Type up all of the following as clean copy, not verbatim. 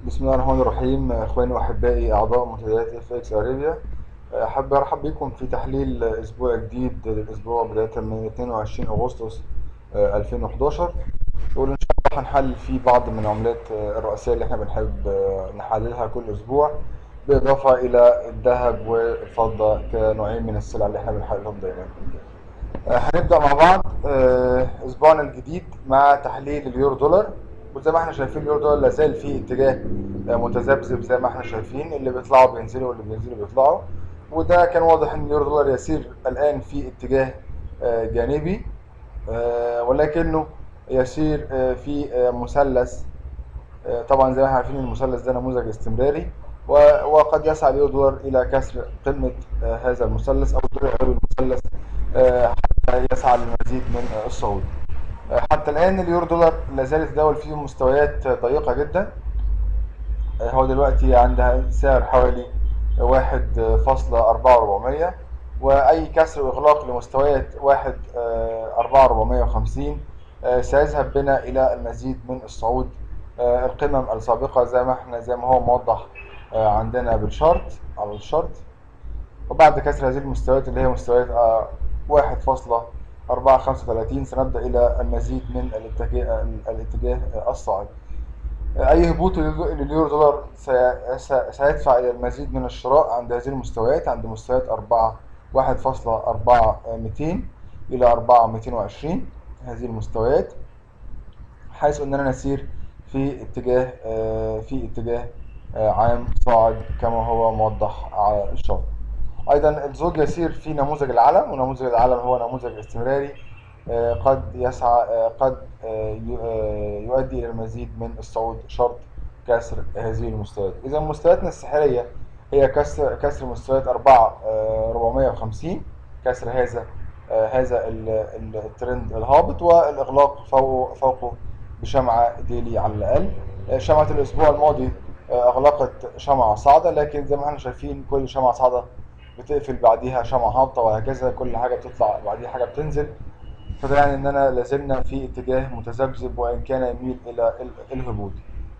بسم الله الرحمن الرحيم، اخواني واحبائي اعضاء منتديات اف اكس اريبيا. احب ارحب بكم في تحليل اسبوع جديد للاسبوع بدايه من 22 اغسطس 2011. واللي ان شاء الله هنحلل فيه بعض من العملات الرئيسيه اللي احنا بنحب نحللها كل اسبوع، بالاضافه الى الذهب والفضه كنوعين من السلع اللي احنا بنحللهم دايما. هنبدأ مع بعض أسبوعنا الجديد مع تحليل اليورو دولار. وزي ما احنا شايفين اليورو دولار لازال في اتجاه متذبذب، زي ما احنا شايفين اللي بيطلعوا بينزلوا واللي بينزلوا بيطلعوا. وده كان واضح ان اليورو دولار يسير الآن في اتجاه جانبي، ولكنه يسير في مثلث. طبعا زي ما احنا عارفين المثلث ده نموذج استمراري، وقد يسعى اليورو دولار الى كسر قمه هذا المثلث او الدور العلوي المثلث حتى يسعى للمزيد من الصعود. حتى الان اليورو دولار لا زال يتداول فيه مستويات ضيقه جدا. هو دلوقتي عند سعر حوالي 1.4400، وأي كسر وإغلاق لمستويات 1.4450 سيذهب بنا إلى المزيد من الصعود. القمم السابقة زي ما هو موضح عندنا بالشارت على الشارت. وبعد كسر هذه المستويات اللي هي مستويات 1.435 سنبدأ إلى المزيد من الاتجاه الصاعد. أي هبوط لليورو دولار سيدفع إلى المزيد من الشراء عند هذه المستويات، عند مستويات 1.4200 إلى 4.220 هذه المستويات، حيث أننا نسير في اتجاه عام صاعد كما هو موضح على الشارت. أيضا الزوج يسير في نموذج العلم، ونموذج العلم هو نموذج استمراري قد يسعى قد يؤدي إلى المزيد من الصعود شرط كسر هذه المستويات. إذا مستوياتنا السحرية هي كسر مستويات 4,450، كسر هذا الترند الهابط، والإغلاق فوقه بشمعة ديلي على الأقل. شمعة الأسبوع الماضي أغلقت شمعة صاعدة، لكن زي ما احنا شايفين كل شمعة صاعدة بتقفل بعديها شمعة هابطة، وهكذا كل حاجة بتطلع بعديها حاجة بتنزل. فده يعني اننا لازلنا في اتجاه متذبذب وان كان يميل الى الهبوط.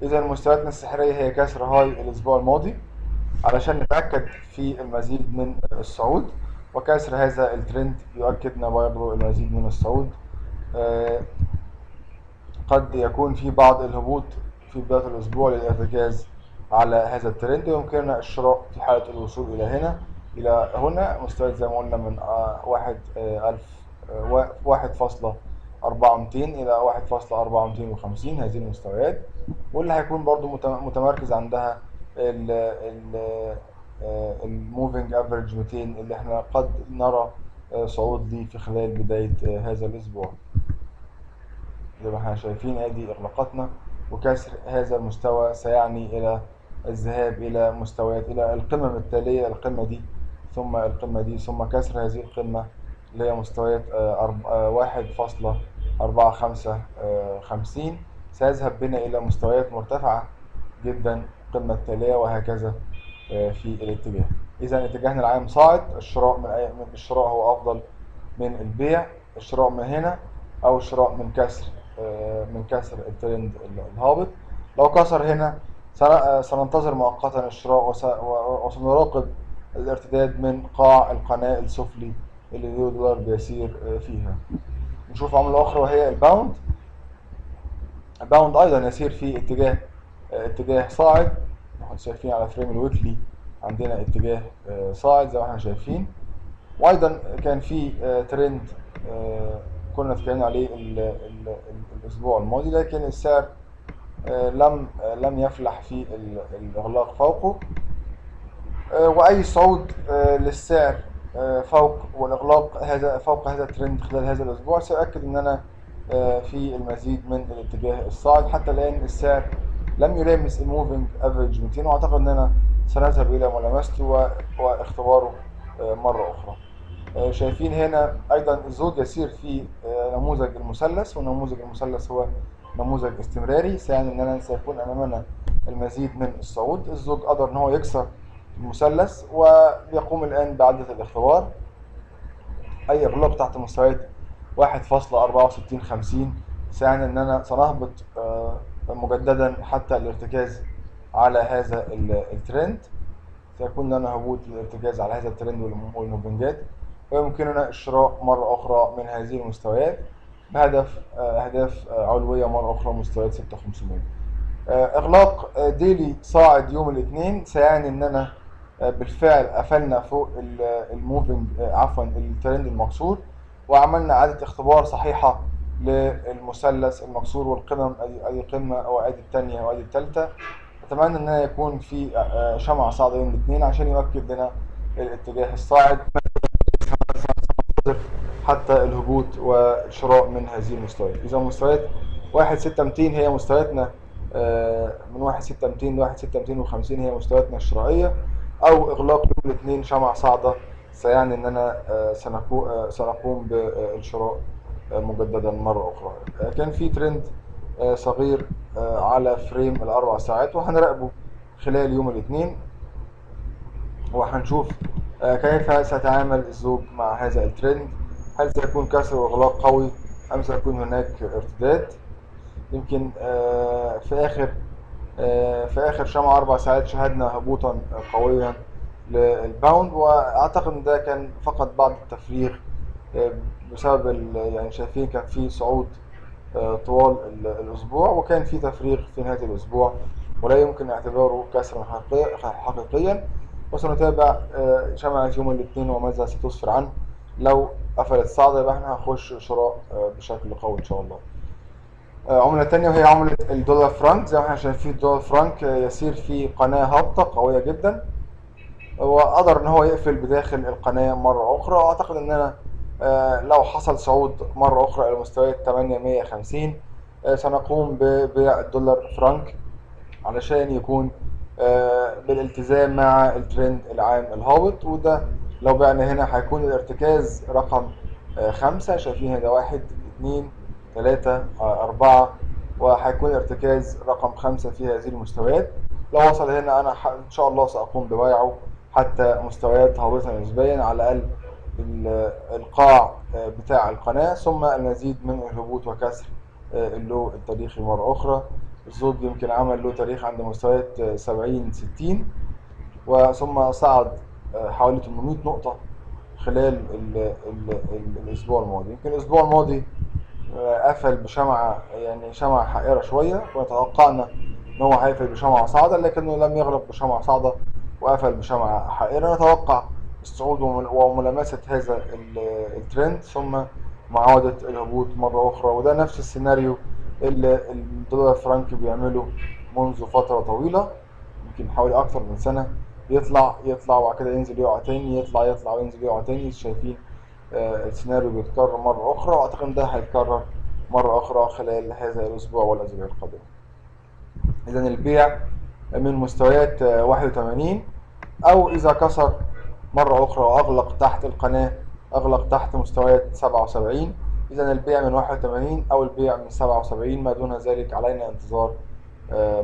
اذا مستوياتنا السحريه هي كسر هاي الاسبوع الماضي علشان نتاكد في المزيد من الصعود، وكسر هذا الترند يؤكدنا برضه المزيد من الصعود. قد يكون في بعض الهبوط في بداية الأسبوع للارتكاز على هذا الترند، ويمكننا الشراء في حالة الوصول إلى هنا مستويات زي ما قلنا من واحد فاصلة 4200 إلى 1.4250 هذه المستويات، واللي هيكون برضو متمركز عندها الموفينج افريج 200 اللي احنا قد نرى صعود ليه في خلال بداية هذا الأسبوع. زي ما احنا شايفين ادي اغلاقاتنا، وكسر هذا المستوى سيعني الى الذهاب الى مستويات الى القمم التالية، القمة دي ثم القمة دي ثم كسر هذه القمة اللي هي مستويات 1.4550 سيذهب بنا الى مستويات مرتفعة جدا القمة التالية، وهكذا في الاتجاه. اذا اتجاهنا العام صاعد. الشراء هو افضل من البيع، الشراء من هنا او الشراء من كسر الترند الهابط. لو كسر هنا سننتظر مؤقتا الشراء، وسنراقب الارتداد من قاع القناة السفلي اللي اليورو دولار بيسير فيها. نشوف عملة أخرى وهي الباوند. الباوند أيضا يسير في اتجاه صاعد. احنا شايفين على فريم الويكلي عندنا اتجاه صاعد زي ما احنا شايفين. وايضا كان في ترند كنا اتكلمنا عليه الاسبوع الماضي، لكن السعر لم يفلح في الاغلاق فوقه. واي صعود للسعر فوق هذا الترند خلال هذا الاسبوع سيؤكد اننا في المزيد من الاتجاه الصاعد. حتى الان السعر لم يلامس الموفينج افريج 200، واعتقد اننا سنذهب الى ملامسته واختباره مره اخرى. شايفين هنا ايضا الزوج يسير في نموذج المثلث، ونموذج المثلث هو نموذج استمراري، يعني اننا سيكون امامنا المزيد من الصعود. الزوج قدر ان هو يكسر المثلث ويقوم الان باعاده الاختبار. اي اغلاق تحت مستويات 1.6450 سيعني اننا سنهبط مجددا حتى الارتكاز على هذا الترند، سيكون لنا هبوط للارتكاز على هذا الترند والموفنجات، ويمكننا الشراء مرة أخرى من هذه المستويات بهدف أهداف علوية مرة أخرى مستويات 6500. إغلاق ديلي صاعد يوم الاثنين سيعني إننا بالفعل قفلنا فوق الموفنج عفوا الترند المكسور، وعملنا إعادة اختبار صحيحة للمثلث المكسور والقمم، أي قمة أو أدي الثانية أو أدي الثالثة. أتمنى إن يكون في شمعة صاعدة يوم الاثنين عشان يؤكد لنا الاتجاه الصاعد حتى الهبوط والشراء من هذه المستويات. إذا مستويات 16200 هي مستوياتنا، من 16200 ل 16250 هي مستوياتنا الشرائية، أو إغلاق يوم الاثنين شمعة صاعدة سيعني أننا سنقوم بالشراء مجددا مرة أخرى. كان في ترند صغير على فريم الأربع ساعات وهنراقبه خلال يوم الاثنين، وهنشوف كيف سيتعامل الزوج مع هذا الترند. هل سيكون كسر واغلاق قوي ام سيكون هناك ارتداد؟ يمكن في اخر شمع 4 ساعات شهدنا هبوطا قويا للباوند، واعتقد ان ده كان فقط بعض التفريغ بسبب يعني شايفين كان في صعود طوال الاسبوع وكان في تفريغ في نهايه الاسبوع، ولا يمكن اعتباره كسرا حقيقيا. وسنتابع شمعة يوم الاثنين وماذا ستسفر عنه. لو قفلت صاعدة يبقى احنا هنخش شراء بشكل قوي ان شاء الله. عملة تانية وهي عملة الدولار فرانك. زي ما احنا شايفين الدولار فرانك يسير في قناة هابطة قوية جدا، وقدر ان هو يقفل بداخل القناة مرة اخرى، واعتقد اننا لو حصل صعود مرة اخرى الى مستويات 850 سنقوم ببيع الدولار فرانك علشان يكون بالالتزام مع الترند العام الهابط. وده لو بعنا هنا هيكون الارتكاز رقم 5، شايفين هنا 1 2 3 4، وهيكون الارتكاز رقم 5 في هذه المستويات. لو وصل هنا انا ان شاء الله ساقوم ببيعه حتى مستويات هابطة نسبيا، على الاقل القاع بتاع القناة، ثم المزيد من الهبوط وكسر اللو التاريخي مرة أخرى. الزوج يمكن عمل له تاريخ عند مستويات 70-60 وثم صعد حوالي 800 نقطة خلال الأسبوع الماضي. يمكن الأسبوع الماضي قفل بشمعة، يعني شمعة حائرة شوية، وتوقعنا إن هو هيقفل بشمعة صاعدة لكنه لم يغلق بشمعة صاعدة وقفل بشمعة حائرة. نتوقع الصعود وملامسة هذا الترند ثم معاودة الهبوط مرة أخرى، وده نفس السيناريو اللي الدولار فرانك بيعمله منذ فترة طويلة، يمكن حوالي أكثر من سنة. يطلع وبعد كده ينزل يقع تاني، يطلع وينزل يقع تاني. شايفين السيناريو بيتكرر مرة أخرى، وأعتقد ده هيتكرر مرة أخرى خلال هذا الأسبوع والأسابيع القادمة. إذا البيع من مستويات 81، أو إذا كسر مرة أخرى وأغلق تحت القناة، أغلق تحت مستويات 77. إذا البيع من 81 أو البيع من 77، ما دون ذلك علينا انتظار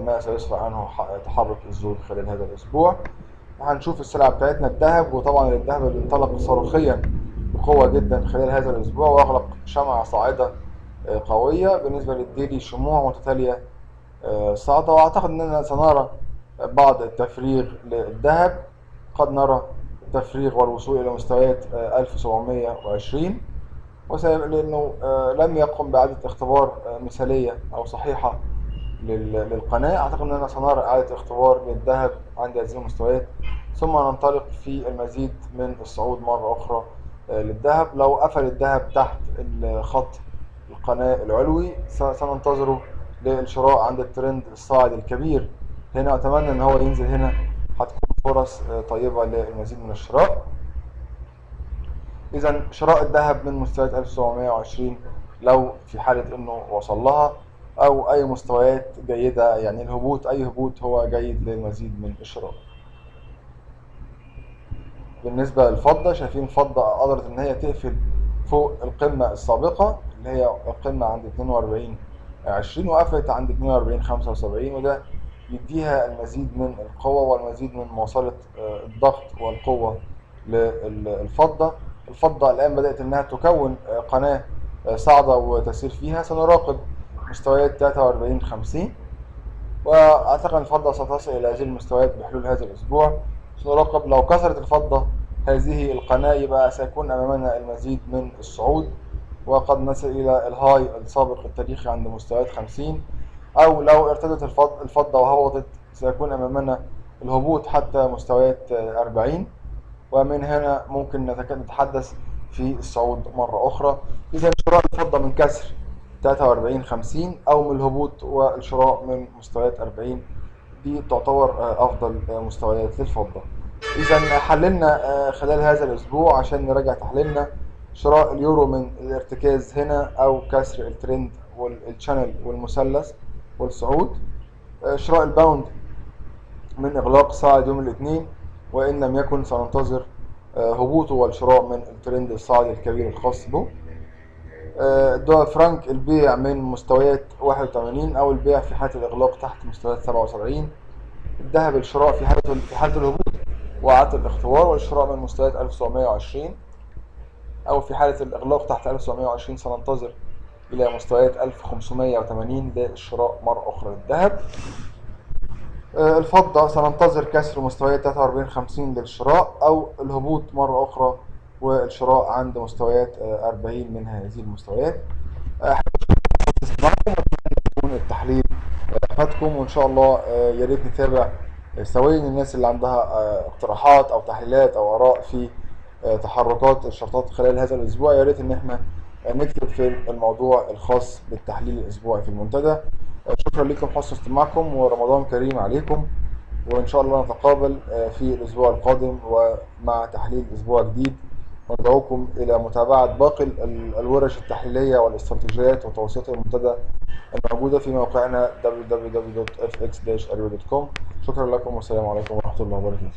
ما سيسفر عنه تحرك الزوج خلال هذا الأسبوع. وهنشوف السلعة بتاعتنا الذهب، وطبعا الذهب اللي انطلق صاروخيا بقوة جدا خلال هذا الأسبوع وأغلق شمعة صاعدة قوية. بالنسبة للديلي شموع متتالية صاعدة، وأعتقد أننا سنرى بعض التفريغ للذهب، قد نرى التفريغ والوصول إلى مستويات 1720، لأنه لم يقم بإعادة اختبار مثالية أو صحيحة للقناة. أعتقد أننا سنرى إعادة اختبار للذهب عند هذه المستويات، ثم ننطلق في المزيد من الصعود مرة أخرى للذهب. لو قفل الذهب تحت الخط القناة العلوي سننتظره للشراء عند الترند الصاعد الكبير هنا. أتمنى أن هو ينزل هنا، هتكون فرص طيبة للمزيد من الشراء. إذا شراء الذهب من مستويات 1720 لو في حالة إنه وصل لها، أو أي مستويات جيدة، يعني الهبوط، أي هبوط هو جيد للمزيد من الشراء. بالنسبة للفضة، شايفين الفضة قدرت إن هي تقفل فوق القمة السابقة اللي هي القمة عند 42.20 وقفلت عند 42.75، وده يديها المزيد من القوة والمزيد من مواصلة الضغط والقوة للفضة. الفضة الآن بدأت إنها تكون قناة صاعدة وتسير فيها. سنراقب مستويات 43.50 وأعتقد الفضة ستصل إلى هذه المستويات بحلول هذا الأسبوع. سنراقب لو كسرت الفضة هذه القناة يبقى سيكون أمامنا المزيد من الصعود، وقد نصل إلى الهاي السابق التاريخي عند مستويات 50. أو لو ارتدت الفضة وهبطت سيكون أمامنا الهبوط حتى مستويات 40، ومن هنا ممكن نتحدث في الصعود مرة أخرى. إذا شراء الفضة من كسر 43.50 أو من الهبوط والشراء من مستويات 40 دي تعتبر أفضل مستويات للفضة. إذا حللنا خلال هذا الأسبوع عشان نراجع تحليلنا: شراء اليورو من الارتكاز هنا أو كسر الترند والشانل والمثلث والصعود. شراء الباوند من إغلاق صاعد يوم الاثنين، وإن لم يكن سننتظر هبوطه والشراء من الترند الصاعد الكبير الخاص به. الدولار فرانك البيع من مستويات 81 أو البيع في حالة الإغلاق تحت مستويات 77. الذهب الشراء في حالة الهبوط وإعادة الاختبار، والشراء من مستويات 1720، أو في حالة الإغلاق تحت 1720 سننتظر إلى مستويات 1580 للشراء مرة أخرى للذهب. الفضة سننتظر كسر مستويات 43.50 للشراء أو الهبوط مرة أخرى والشراء عند مستويات 40 من هذه المستويات. معكم يكون التحليل أفادكم، وإن شاء الله يا ريت نتابع سويا الناس اللي عندها اقتراحات أو تحليلات أو آراء في تحركات الشرطات خلال هذا الأسبوع. يا ريت إن احنا نكتب في الموضوع الخاص بالتحليل الأسبوعي في المنتدى. شكرا لكم حسن استماعكم، ورمضان كريم عليكم، وإن شاء الله نتقابل في الأسبوع القادم ومع تحليل أسبوع جديد. وندعوكم إلى متابعة باقي الورش التحليلية والاستراتيجيات وتوصيات المنتدى الموجودة في موقعنا www.fx-area.com. شكرا لكم والسلام عليكم ورحمة الله وبركاته.